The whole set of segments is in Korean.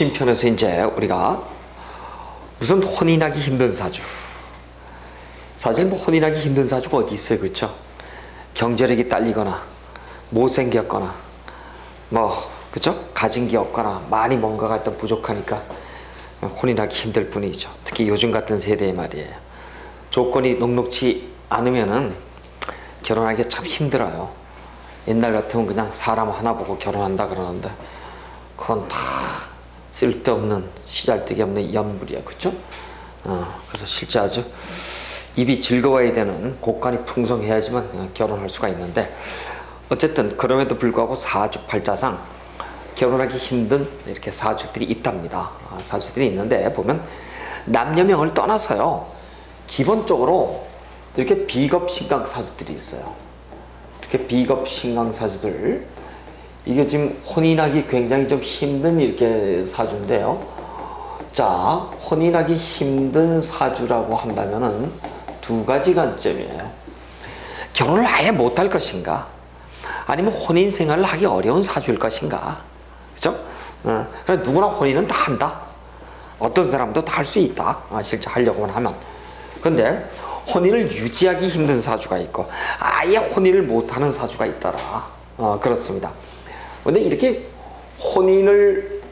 부침편에서 이제 우리가 우선 혼인하기 힘든 사주. 사실 뭐 혼인하기 힘든 사주가 어디 있어요, 그렇죠? 경제력이 딸리거나 못생겼거나 그죠? 가진 게 없거나 많이 뭔가가 일단 부족하니까 혼인하기 힘들 뿐이죠. 특히 요즘 같은 세대의 말이에요. 조건이 녹록지 않으면은 결혼하기 참 힘들어요. 옛날 같으면 그냥 사람 하나 보고 결혼한다 그러는데 그건 다 쓸데없는 시잘데기 없는 연불이야, 그렇죠? 그래서 실제 아주 입이 즐거워야 되는 곡간이 풍성해야지만 결혼할 수가 있는데, 어쨌든 그럼에도 불구하고 사주팔자상 결혼하기 힘든 이렇게 사주들이 있답니다. 사주들이 있는데 보면 남녀명을 떠나서요, 기본적으로 이렇게 비겁신강 사주들이 있어요. 이렇게 비겁신강 사주들, 이게 지금 혼인하기 굉장히 좀 힘든 이렇게 사주인데요. 자, 혼인하기 힘든 사주라고 한다면은 두 가지 관점이에요. 결혼을 아예 못할 것인가, 아니면 혼인 생활을 하기 어려운 사주일 것인가, 그죠? 그래서 누구나 혼인은 다 한다. 어떤 사람도 다 할 수 있다. 실제 하려고만 하면. 근데 혼인을 유지하기 힘든 사주가 있고 아예 혼인을 못하는 사주가 있더라. 그렇습니다. 근데 이렇게 혼인을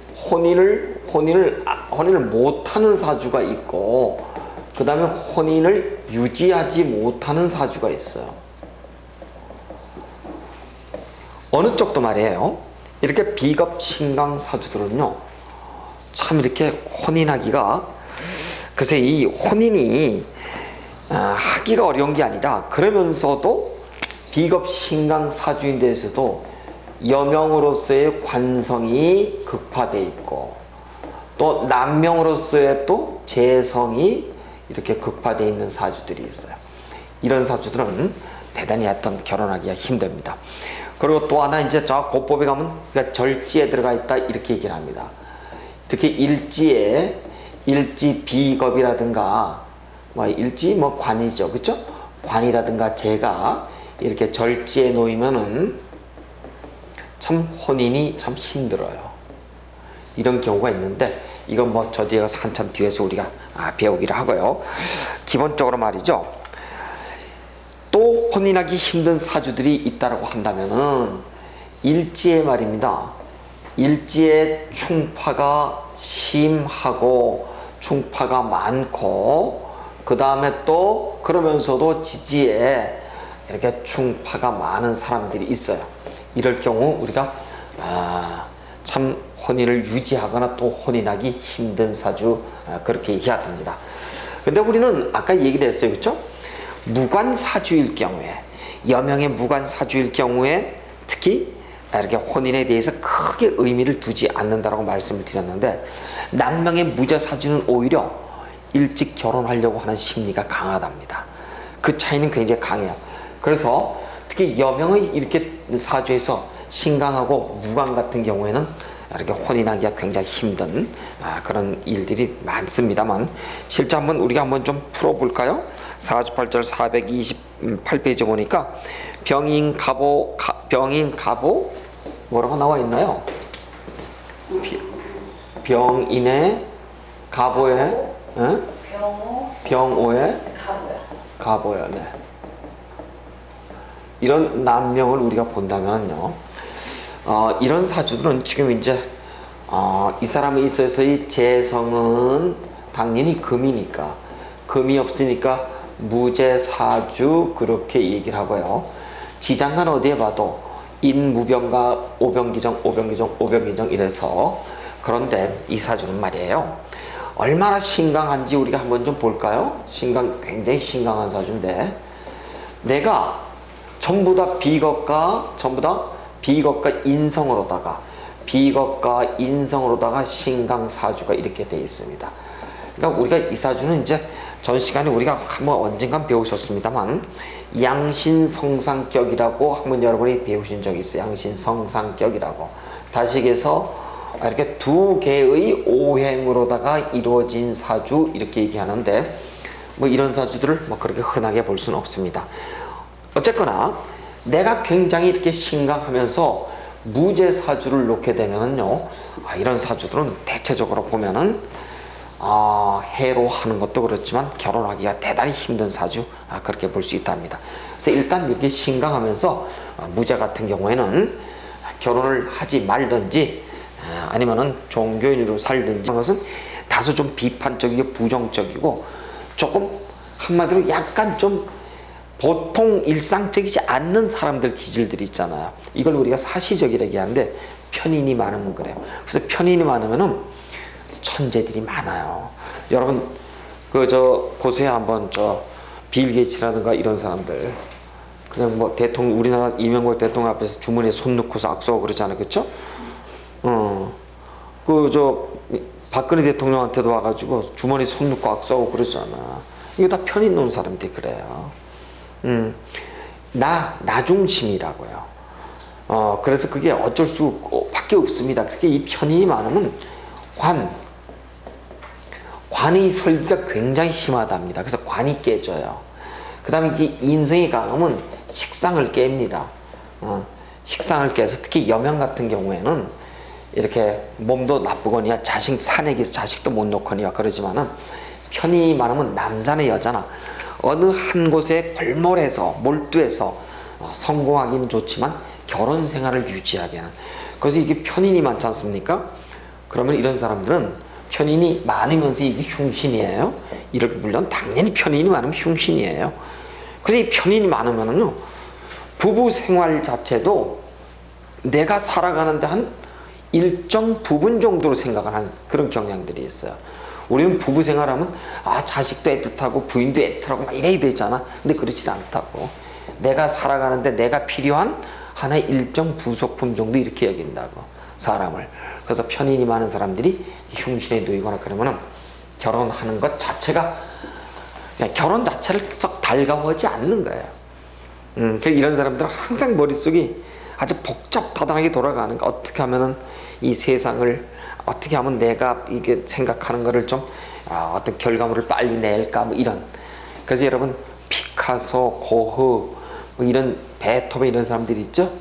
못하는 사주가 있고, 그 다음에 혼인을 유지하지 못하는 사주가 있어요. 어느 쪽도 말이에요. 이렇게 비겁신강 사주들은요, 참 이렇게 혼인하기가, 글쎄 이 혼인이 하기가 어려운 게 아니라, 그러면서도 비겁신강 사주인 데서도 여명으로서의 관성이 극화되어 있고, 또 남명으로서의 또 재성이 이렇게 극화되어 있는 사주들이 있어요. 이런 사주들은 대단히 어떤 결혼하기가 힘듭니다. 그리고 또 하나, 이제 저 고법에 가면 그러니까 절지에 들어가 있다 이렇게 얘기를 합니다. 특히 일지 비겁이라든가 일지 관이죠, 그렇죠? 관이라든가 재가 이렇게 절지에 놓이면은 참 혼인이 참 힘들어요. 이런 경우가 있는데, 이건 저 뒤에 한참 뒤에서 우리가 배우기를 하고요. 기본적으로 말이죠, 또 혼인하기 힘든 사주들이 있다라고 한다면은 일지에 말입니다. 일지에 충파가 심하고 충파가 많고, 그 다음에 또 그러면서도 지지에 이렇게 충파가 많은 사람들이 있어요. 이럴 경우 우리가 참 혼인을 유지하거나 또 혼인하기 힘든 사주, 그렇게 얘기합니다. 근데 우리는 아까 얘기를 했어요, 그렇죠? 무관사주일 경우에, 여명의 무관사주일 경우에 특히 이렇게 혼인에 대해서 크게 의미를 두지 않는다라고 말씀을 드렸는데, 남명의 무자사주는 오히려 일찍 결혼하려고 하는 심리가 강하답니다. 그 차이는 굉장히 강해요. 그래서 특히 여명의 이렇게 사주에서 신강하고 무관 같은 경우에는 이렇게 혼인하기가 굉장히 힘든 그런 일들이 많습니다만, 실제 우리가 한번 좀 풀어볼까요? 사주팔절 428페이지 보니까 병인갑오 뭐라고 나와 있나요? 병인의 갑오에 병오에 갑오야. 네. 이런 남명을 우리가 본다면요, 이런 사주들은 지금 이제 이 사람에 있어서의 재성은 당연히 금이니까, 금이 없으니까 무재사주 그렇게 얘기를 하고요. 지장간 어디에 봐도 인무병과 오병기정 이래서, 그런데 이 사주는 말이에요, 얼마나 신강한지 우리가 한번 좀 볼까요? 굉장히 신강한 사주인데, 내가 전부 다 비겁과 인성으로다가 신강 사주가 이렇게 되어 있습니다. 그러니까 우리가 이 사주는 이제 전 시간에 우리가 한번 언젠간 배우셨습니다만, 양신성상격이라고 한번 여러분이 배우신 적이 있어요. 양신성상격이라고. 다시계서 이렇게 두 개의 오행으로다가 이루어진 사주 이렇게 얘기하는데, 이런 사주들을 그렇게 흔하게 볼 수는 없습니다. 어쨌거나 내가 굉장히 이렇게 신강하면서 무죄 사주를 놓게 되면은요, 이런 사주들은 대체적으로 보면은 해로 하는 것도 그렇지만 결혼하기가 대단히 힘든 사주, 그렇게 볼 수 있답니다. 그래서 일단 이렇게 신강하면서 무죄 같은 경우에는 결혼을 하지 말든지 아니면은 종교인으로 살든지 하는 것은 다소 좀 비판적이고 부정적이고 조금 한마디로 약간 좀 보통 일상적이지 않는 사람들 기질들이 있잖아요. 이걸 우리가 사시적이라고 하는데 편인이 많으면 그래요. 그래서 편인이 많으면은 천재들이 많아요. 여러분 보세요 한번 빌 게이츠라든가 이런 사람들 그냥 뭐 대통령 우리나라 이명박 대통령 앞에서 주머니에 손 넣고서 악수하고 그러잖아요, 그렇죠? 박근혜 대통령한테도 와가지고 주머니 손 넣고 악수하고 그러잖아. 이거 다 편인 놓은 사람들이 그래요. 나 중심이라고요. 그래서 그게 어쩔 수밖에 없습니다. 그게 이 편인이 많으면 관의 설비가 굉장히 심하답니다. 그래서 관이 깨져요. 그 다음에 이 인성이 강하면 식상을 깹니다. 식상을 깨서 특히 여명 같은 경우에는 이렇게 몸도 나쁘거니와 사내기에서 자식도 못 놓거니와 그러지만은 편인이 많으면 남자나 여자나 어느 한 곳에 몰두해서 성공하기는 좋지만 결혼 생활을 유지하게 하는. 그래서 이게 편인이 많지 않습니까? 그러면 이런 사람들은 편인이 많으면서 이게 흉신이에요. 물론 당연히 편인이 많으면 흉신이에요. 그래서 이 편인이 많으면은요, 부부 생활 자체도 내가 살아가는데 한 일정 부분 정도로 생각을 하는 그런 경향들이 있어요. 우리는 부부 생활하면 자식도 애틋하고 부인도 애틋하고 막 이래야 되잖아. 근데 그렇지 않다고. 내가 살아가는데 내가 필요한 하나의 일정 부속품 정도 이렇게 여긴다고, 사람을. 그래서 편인이 많은 사람들이 흉신에 놓이거나 그러면은 결혼하는 것 자체가 그냥 결혼 자체를 썩 달가워하지 않는 거예요. 이런 사람들은 항상 머릿속이 아주 복잡다단하게 돌아가는 거. 어떻게 하면은 이 세상을 어떻게 하면 내가 이게 생각하는 거를 좀 어떤 결과물을 빨리 낼까 뭐 이런. 그래서 여러분 피카소, 고흐 뭐 이런 베토벤 이런 사람들이 있죠.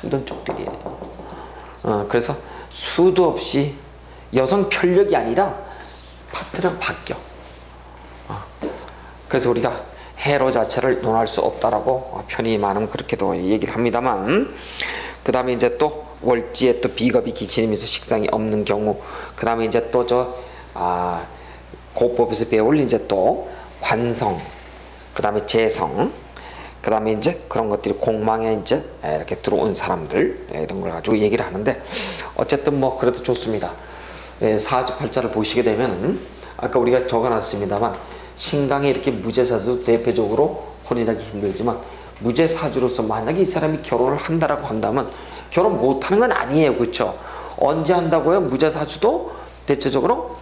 이런 쪽들이에요. 그래서 수도 없이 여성 편력이 아니라 파트너가 바뀌어. 그래서 우리가 해로 자체를 논할 수 없다라고 편이 많으면 그렇게도 얘기를 합니다만, 그 다음에 이제 또 월지에 또 비겁이 기치면서 식상이 없는 경우, 그 다음에 이제 또 고법에서 배울 이제 또 관성, 그 다음에 재성, 그 다음에 이제 그런 것들이 공망에 이제 이렇게 들어온 사람들, 이런 걸 가지고 얘기를 하는데, 어쨌든 뭐 그래도 좋습니다. 사주팔자를 보시게 되면 아까 우리가 적어놨습니다만 신강에 이렇게 무죄사주 대표적으로 혼인하기 힘들지만 무죄사주로서 만약에 이 사람이 결혼을 한다라고 한다면 결혼 못하는 건 아니에요, 그렇죠? 언제 한다고요? 무죄사주도 대체적으로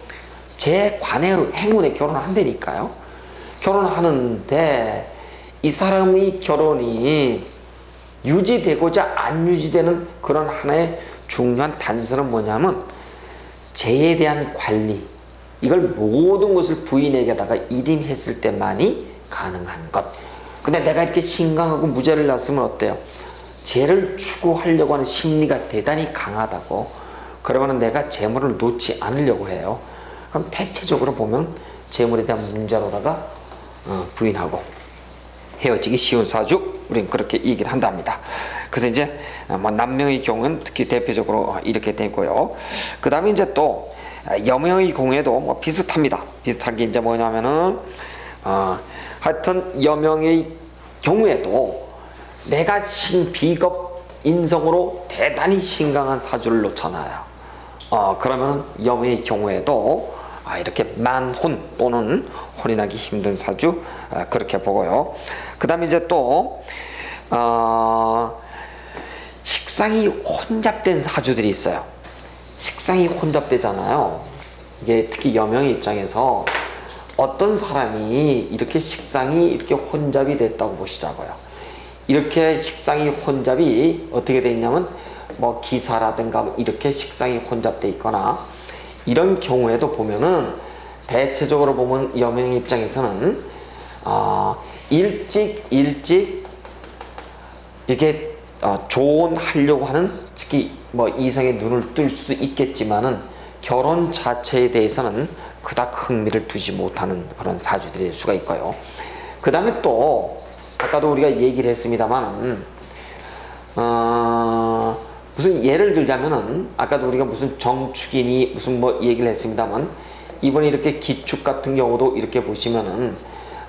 제 관의 행운에 결혼을 한다니까요. 결혼하는데 이 사람의 결혼이 유지되고자 안 유지되는 그런 하나의 중요한 단서는 뭐냐면 재에 대한 관리, 이걸 모든 것을 부인에게다가 일임했을 때만이 가능한 것. 근데 내가 이렇게 신강하고 무죄를 났으면 어때요? 죄를 추구하려고 하는 심리가 대단히 강하다고. 그러면 내가 재물을 놓지 않으려고 해요. 그럼 대체적으로 보면 재물에 대한 문제로다가 부인하고 헤어지기 쉬운 사주, 우리는 그렇게 얘기를 한답니다. 그래서 이제 뭐 남명의 경우는 특히 대표적으로 이렇게 되고요. 그 다음에 이제 또 여명의 경우에도 뭐 비슷합니다. 비슷한 게 이제 뭐냐면은 하여튼 여명의 경우에도 내가 비겁 인성으로 대단히 신강한 사주를 놓잖아요. 그러면 여명의 경우에도 이렇게 만혼 또는 혼인하기 힘든 사주, 그렇게 보고요. 그 다음에 이제 또 식상이 혼잡된 사주들이 있어요. 식상이 혼잡되잖아요. 이게 특히 여명의 입장에서 어떤 사람이 이렇게 식상이 이렇게 혼잡이 됐다고 보시자고요. 이렇게 식상이 혼잡이 어떻게 돼 있냐면 뭐 기사라든가 이렇게 식상이 혼잡돼 있거나 이런 경우에도 보면은 대체적으로 보면 여명의 입장에서는 일찍 이렇게 조언하려고 하는, 특히 뭐 이성의 눈을 뜰 수도 있겠지만은 결혼 자체에 대해서는 그닥 흥미를 두지 못하는 그런 사주들일 수가 있고요. 그 다음에 또 아까도 우리가 얘기를 했습니다만 무슨 예를 들자면은 아까도 우리가 무슨 정축이니 무슨 뭐 얘기를 했습니다만 이번에 이렇게 기축 같은 경우도 이렇게 보시면은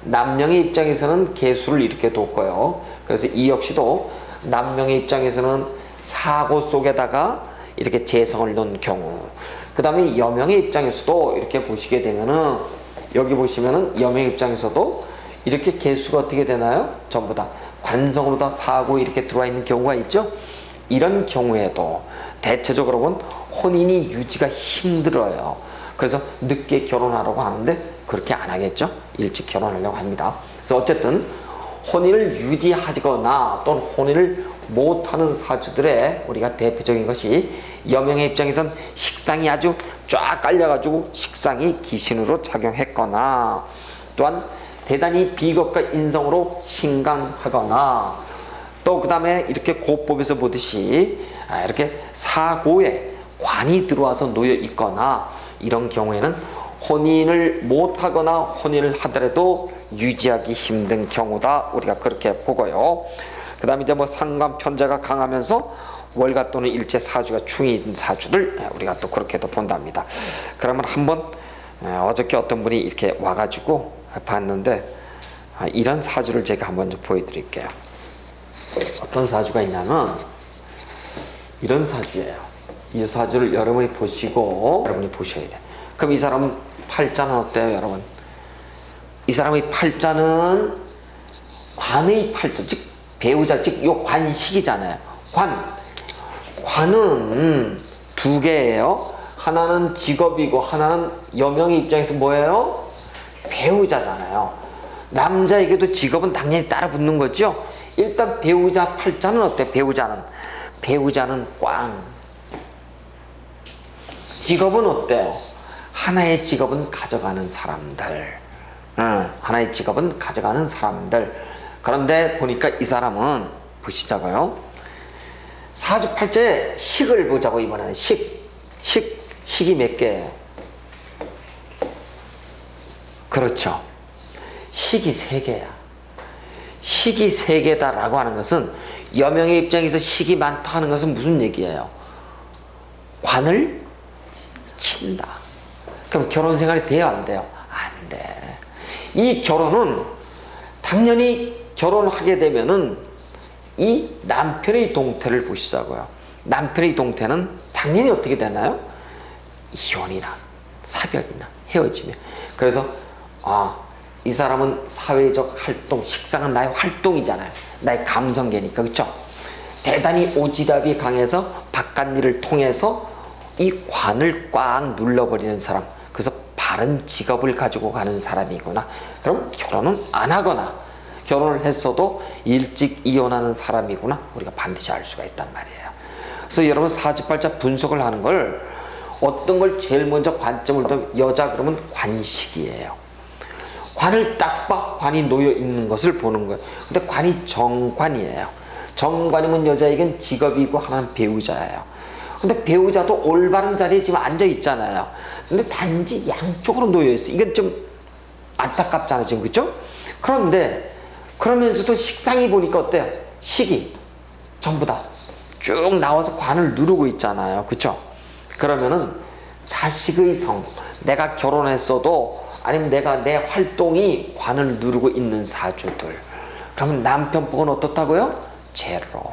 남명의 입장에서는 개수를 이렇게 뒀고요. 그래서 이 역시도 남명의 입장에서는 사고 속에다가 이렇게 재성을 넣은 경우, 그 다음에 여명의 입장에서도 이렇게 보시게 되면은 여기 보시면은 여명의 입장에서도 이렇게 개수가 어떻게 되나요? 전부 다 관성으로 다 사고 이렇게 들어와 있는 경우가 있죠. 이런 경우에도 대체적으로 보면 혼인이 유지가 힘들어요. 그래서 늦게 결혼하라고 하는데 그렇게 안 하겠죠. 일찍 결혼하려고 합니다. 그래서 어쨌든 혼인을 유지하거나 또는 혼인을 못하는 사주들의 우리가 대표적인 것이 여명의 입장에선 식상이 아주 쫙 깔려가지고 식상이 기신으로 작용했거나 또한 대단히 비겁과 인성으로 신강하거나 또 그 다음에 이렇게 고법에서 보듯이 이렇게 사고에 관이 들어와서 놓여 있거나 이런 경우에는 혼인을 못하거나 혼인을 하더라도 유지하기 힘든 경우다, 우리가 그렇게 보고요. 그 다음에 이제 뭐 상관 편자가 강하면서 월가 또는 일제 사주가 충인 사주들 우리가 또 그렇게도 본답니다. 그러면 한번 어저께 어떤 분이 이렇게 와가지고 봤는데 이런 사주를 제가 한번 좀 보여드릴게요. 어떤 사주가 있냐면 이런 사주예요. 이 사주를 여러분이 보시고 여러분이 보셔야 돼. 그럼 이 사람 팔자는 어때요, 여러분? 이 사람의 팔자는 관의 팔자, 즉 배우자, 즉 요 관식이잖아요. 관은 두 개예요. 하나는 직업이고 하나는 여명의 입장에서 뭐예요? 배우자잖아요. 남자에게도 직업은 당연히 따라 붙는 거죠. 일단 배우자 팔자는 어때? 배우자는 꽝. 직업은 어때요? 하나의 직업은 가져가는 사람들. 하나의 직업은 가져가는 사람들. 그런데 보니까 이 사람은 보시자고요. 사주팔자에 식을 보자고. 이번에는 식이 몇 개예요? 그렇죠. 식이 3개야. 식이 3개다라고 하는 것은 여명의 입장에서 식이 많다 하는 것은 무슨 얘기예요? 관을 친다. 그럼 결혼 생활이 돼요, 안 돼요? 안 돼. 이 결혼은 당연히 결혼하게 되면은 이 남편의 동태를 보시자고요. 남편의 동태는 당연히 어떻게 되나요? 이혼이나 사별이나 헤어지면. 그래서 이 사람은 사회적 활동, 식상은 나의 활동이잖아요. 나의 감성계니까, 그렇죠? 대단히 오지랖이 강해서 바깥 일을 통해서 이 관을 꽉 눌러버리는 사람, 그래서 바른 직업을 가지고 가는 사람이구나. 그럼 결혼은 안 하거나 결혼을 했어도 일찍 이혼하는 사람이구나, 우리가 반드시 알 수가 있단 말이에요. 그래서 여러분 사주팔자 분석을 하는 걸 어떤 걸 제일 먼저 관점을 두면 여자 그러면 관식이에요. 관을 딱 봐, 관이 놓여 있는 것을 보는 거예요. 근데 관이 정관이에요. 정관이면 여자에겐 직업이고 하나는 배우자예요. 근데 배우자도 올바른 자리에 지금 앉아 있잖아요. 근데 단지 양쪽으로 놓여 있어. 이건 좀 안타깝잖아요, 지금, 그죠? 그런데 그러면서도 식상이 보니까 어때요? 식이 전부 다 쭉 나와서 관을 누르고 있잖아요, 그죠? 그러면은 자식의 성, 내가 결혼했어도 아니면 내가 내 활동이 관을 누르고 있는 사주들, 그러면 남편복은 어떻다고요? 제로.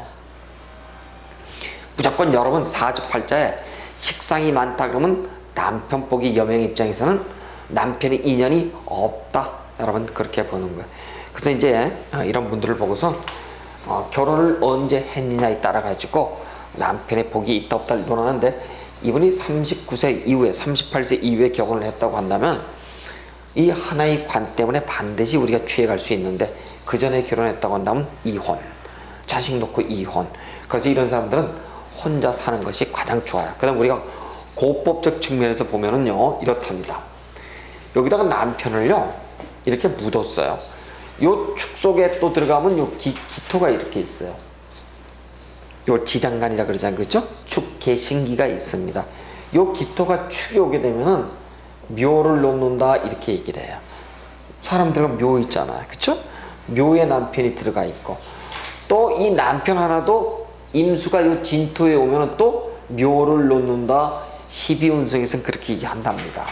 무조건 여러분 사주팔자에 식상이 많다 그러면 남편복이 여명 입장에서는 남편의 인연이 없다, 여러분 그렇게 보는 거예요. 그래서 이제 이런 분들을 보고서 결혼을 언제 했느냐에 따라 가지고 남편의 복이 있다 없다를 논하는데, 이분이 39세 이후에 38세 이후에 결혼을 했다고 한다면 이 하나의 관 때문에 반드시 우리가 취해갈 수 있는데, 그 전에 결혼했다고 한다면 이혼, 자식 놓고 이혼. 그래서 이런 사람들은 혼자 사는 것이 가장 좋아요. 그 다음 우리가 고법적 측면에서 보면은요 이렇답니다. 여기다가 남편을요 이렇게 묻었어요. 요 축 속에 또 들어가면 요 기토가 이렇게 있어요. 요 지장간이라 그러잖아요. 그죠? 축계신기가 있습니다. 요 기토가 축이 오게 되면은 묘를 놓는다 이렇게 얘기를 해요. 사람들은 묘 있잖아요. 그쵸? 묘에 남편이 들어가 있고 또 이 남편 하나도 임수가 요 진토에 오면은 또 묘를 놓는다. 12운성에서는 그렇게 얘기한답니다.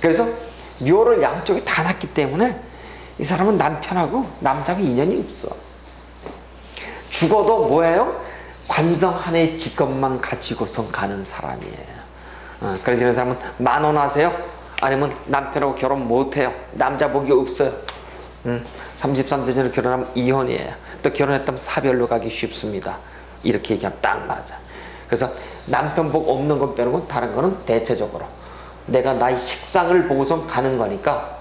그래서 묘를 양쪽에 다 놨기 때문에 이 사람은 남편하고 남자하고 인연이 없어. 죽어도 뭐예요? 관성 하나의 직업만 가지고선 가는 사람이에요. 그래서 이런 사람은 만원하세요? 아니면 남편하고 결혼 못해요? 남자 복이 없어요. 33세 전에 결혼하면 이혼이에요. 또 결혼했다면 사별로 가기 쉽습니다. 이렇게 얘기하면 딱 맞아. 그래서 남편 복 없는 것 빼놓고 다른 거는 대체적으로 내가 나의 식상을 보고선 가는 거니까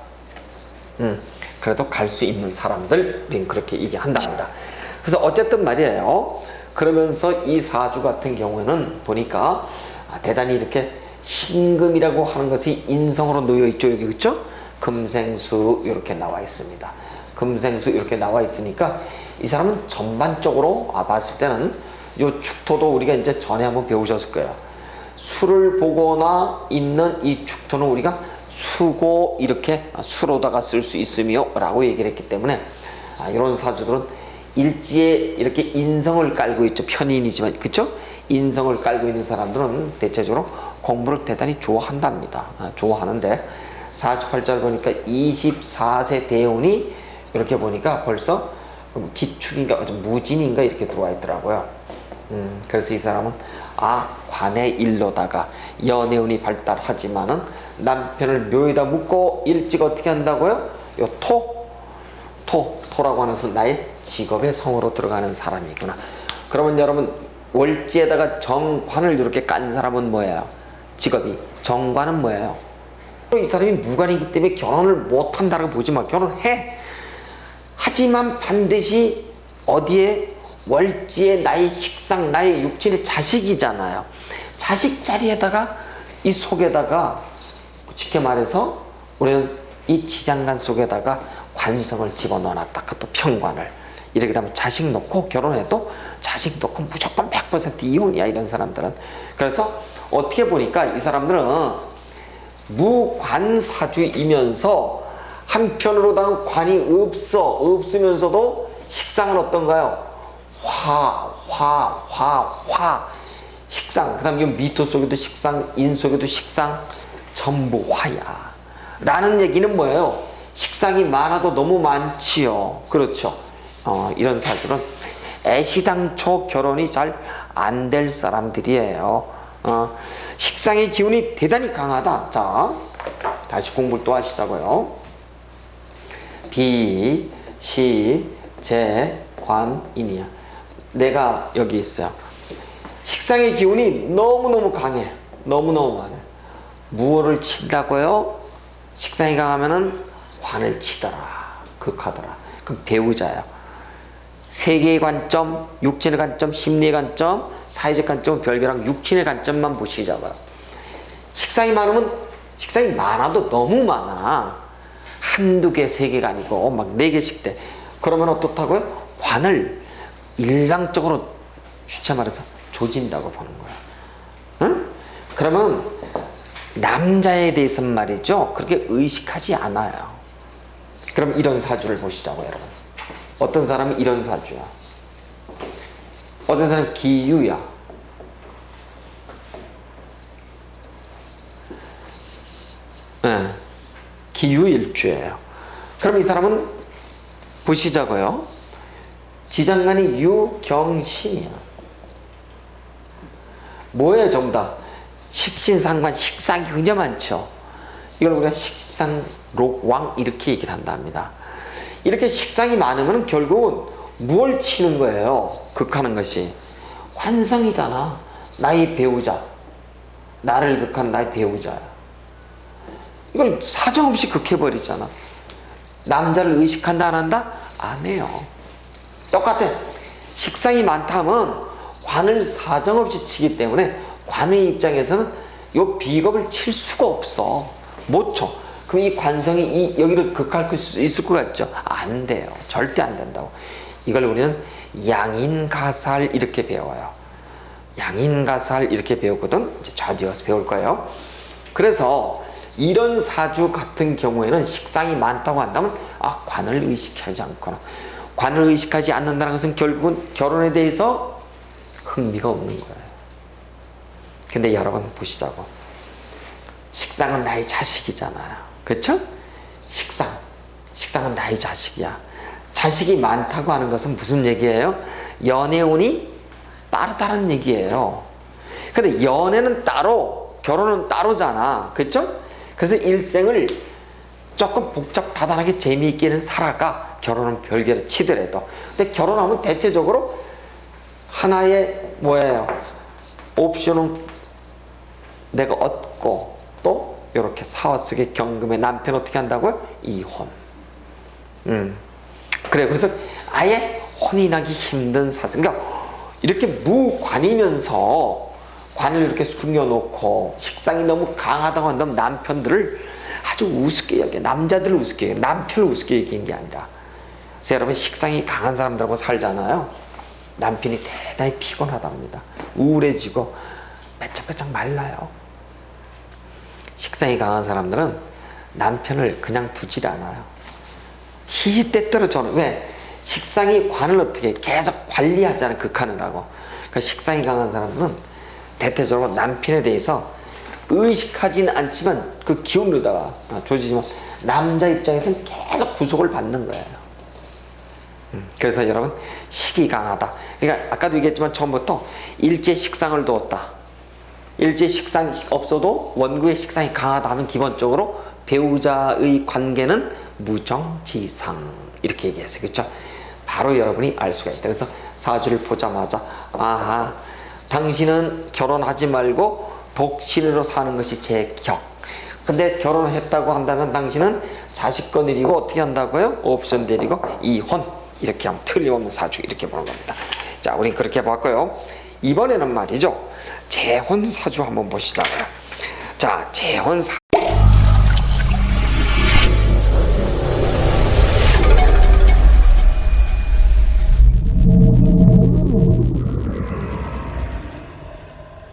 그래도 갈 수 있는 사람들 우리는 그렇게 얘기한답니다. 그래서 어쨌든 말이에요. 그러면서 이 사주 같은 경우에는 보니까 대단히 이렇게 신금이라고 하는 것이 인성으로 놓여 있죠. 여기 그렇죠? 금생수 이렇게 나와 있습니다. 금생수 이렇게 나와 있으니까 이 사람은 전반적으로 봤을 때는 요 축토도 우리가 이제 전에 한번 배우셨을 거예요. 수를 보거나 있는 이 축토는 우리가 수고 이렇게 수로다가 쓸 수 있으며 라고 얘기를 했기 때문에 이런 사주들은 일지에 이렇게 인성을 깔고 있죠. 편인이지만 그쵸? 인성을 깔고 있는 사람들은 대체적으로 공부를 대단히 좋아한답니다. 좋아하는데 48자를 보니까 24세 대운이 이렇게 보니까 벌써 기축인가 무진인가 이렇게 들어와 있더라고요. 그래서 이 사람은 관의 일로다가 연애운이 발달하지만은 남편을 묘에다 묶고 일찍 어떻게 한다고요? 요 토라고 하는 것은 나의 직업의 성으로 들어가는 사람이구나. 그러면 여러분 월지에다가 정관을 이렇게 깐 사람은 뭐예요? 직업이 정관은 뭐예요? 이 사람이 무관이기 때문에 결혼을 못한다고 보지 마. 결혼해. 하지만 반드시 어디에 월지에 나의 식상 나의 육친의 자식이잖아요. 자식 자리에다가 이 속에다가 쉽게 말해서 우리는 이 지장간 속에다가 관성을 집어넣어놨다. 그것도 평관을. 이렇게 되면 자식 놓고 결혼해도 자식 놓고 무조건 100% 이혼이야 이런 사람들은. 그래서 어떻게 보니까 이 사람들은 무관사주이면서 한편으로다가 관이 없으면서도 식상은 어떤가요? 화 식상. 그 다음에 미토 속에도 식상, 인 속에도 식상, 전부 화야 라는 얘기는 뭐예요? 식상이 많아도 너무 많지요. 그렇죠. 이런 사주는 애시당초 결혼이 잘 안 될 사람들이에요. 식상의 기운이 대단히 강하다. 자, 다시 공부를 또 하시자고요. 비, 시, 재, 관, 인이야. 내가 여기 있어요. 식상의 기운이 너무너무 강해. 너무너무 강해. 무엇을 친다고요? 식상이 강하면은 관을 치더라. 극하더라. 그 배우자예요. 세계의 관점, 육신의 관점, 심리의 관점, 사회적 관점은 별개랑 육신의 관점만 보시자고요. 식상이 많아도 너무 많아. 한두 개, 세 개가 아니고 막 네 개씩 돼. 그러면 어떻다고요? 관을 일방적으로 쉽게 말해서 조진다고 보는 거야. 응? 그러면 남자에 대해서는 말이죠. 그렇게 의식하지 않아요. 그럼 이런 사주를 보시자고요, 여러분. 어떤 사람은 이런 사주야. 어떤 사람은 기유야. 네. 기유일주예요. 그럼 이 사람은 보시자고요. 지장간이 유경신이야. 뭐예요, 전부 다? 식신상관, 식상이 굉장히 많죠. 이걸 우리가 식상록왕 이렇게 얘기를 한답니다. 이렇게 식상이 많으면 결국은 무엇을 치는 거예요? 극하는 것이 관성이잖아. 나의 배우자, 나를 극하는 나의 배우자야. 이걸 사정없이 극해버리잖아. 남자를 의식한다 안 한다? 안 해요. 똑같아. 식상이 많다 하면 관을 사정없이 치기 때문에 관의 입장에서는 이 비겁을 칠 수가 없어. 못 쳐. 그럼 이 관성이 여기를 극할 수 있을 것 같죠? 안 돼요. 절대 안 된다고. 이걸 우리는 양인가살 이렇게 배워요. 양인가살 이렇게 배웠거든. 이제 저 뒤에 가서 배울 거예요. 그래서 이런 사주 같은 경우에는 식상이 많다고 한다면 관을 의식하지 않거나 관을 의식하지 않는다는 것은 결국은 결혼에 대해서 흥미가 없는 거예요. 근데 여러분 보시자고. 식상은 나의 자식이잖아요. 그렇죠? 식상은 나의 자식이야. 자식이 많다고 하는 것은 무슨 얘기예요? 연애운이 빠르다는 얘기예요. 근데 연애는 따로, 결혼은 따로잖아. 그렇죠? 그래서 일생을 조금 복잡다단하게 재미있게는 살아가. 결혼은 별개로 치더라도. 근데 결혼하면 대체적으로 하나의 뭐예요? 옵션은 내가 얻고 또 이렇게 사후속의 경금에 남편 어떻게 한다고요? 이혼. 그래. 그래서 아예 혼이 나기 힘든 사주. 그러니까 이렇게 무관이면서 관을 이렇게 숨겨놓고 식상이 너무 강하다고 한다면 남편들을 아주 우습게 여겨. 남자들을 우습게 여겨. 남편을 우습게 여기는 게 아니라. 그래서 여러분 식상이 강한 사람들하고 살잖아요. 남편이 대단히 피곤하답니다. 우울해지고 빼짝빼짝 말라요. 식상이 강한 사람들은 남편을 그냥 두질 않아요. 시시때때로 저는 왜? 식상이 관을 어떻게 계속 관리하잖아요. 극하느라고. 그러니까 식상이 강한 사람들은 대체적으로 남편에 대해서 의식하진 않지만 그 기운으로다가 조지지만 남자 입장에서는 계속 구속을 받는 거예요. 그래서 여러분 식이 강하다. 그러니까 아까도 얘기했지만 처음부터 일제 식상을 두었다. 일제 식상이 없어도 원구의 식상이 강하다 하면 기본적으로 배우자의 관계는 무정지상 이렇게 얘기했어요. 그렇죠? 바로 여러분이 알 수가 있다. 그래서 사주를 보자마자 아하, 당신은 결혼하지 말고 독신으로 사는 것이 제 격. 근데 결혼을 했다고 한다면 당신은 자식권 드리고 어떻게 한다고요? 옵션 드리고 이혼. 이렇게 하면 틀림없는 사주 이렇게 보는 겁니다. 자, 우린 그렇게 봤고요. 이번에는 말이죠. 재혼 사주 한번 보시자고요. 자, 재혼 사